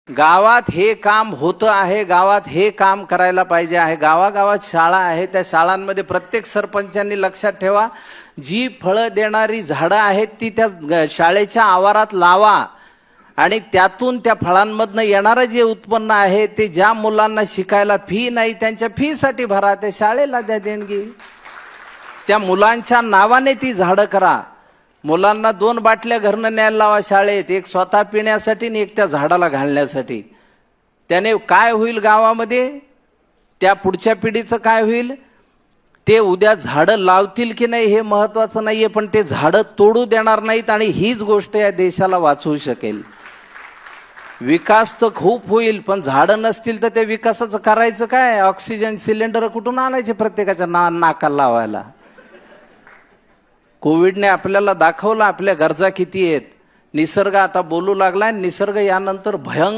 गावात हे काम होतं आहे, गावात हे काम करायला पाहिजे आहे. गावागावात शाळा आहे, त्या शाळांमध्ये प्रत्येक सरपंचांनी लक्षात ठेवा, जी फळं देणारी झाडं आहेत ती त्या शाळेच्या आवारात लावा आणि त्यातून त्या फळांमधनं येणारं जे उत्पन्न आहे ते ज्या मुलांना शिकायला फी नाही त्यांच्या फीसाठी भरा, त्या शाळेला द्या देणगी. त्या मुलांच्या नावाने ती झाडं करा. मुलांना 2 बाटल्या घरनं न्यायला लावा शाळेत, एक स्वतः पिण्यासाठी आणि एक त्या झाडाला घालण्यासाठी. त्याने काय होईल गावामध्ये, त्या पुढच्या पिढीचं काय होईल, ते उद्या झाडं लावतील की नाही हे महत्वाचं नाहीये, पण ते झाडं तोडू देणार नाहीत आणि हीच गोष्ट या देशाला वाचवू शकेल. विकास तर खूप होईल, पण झाडं नसतील तर त्या विकासाचं करायचं काय. ऑक्सिजन सिलेंडर कुठून आणायचे प्रत्येकाच्या नाकाला लावायला. कोविडने आपल्याला दाखवलं आपल्या गरजा किती आहेत. निसर्ग आता बोलू लागलाय, निसर्ग यानंतर भयंकर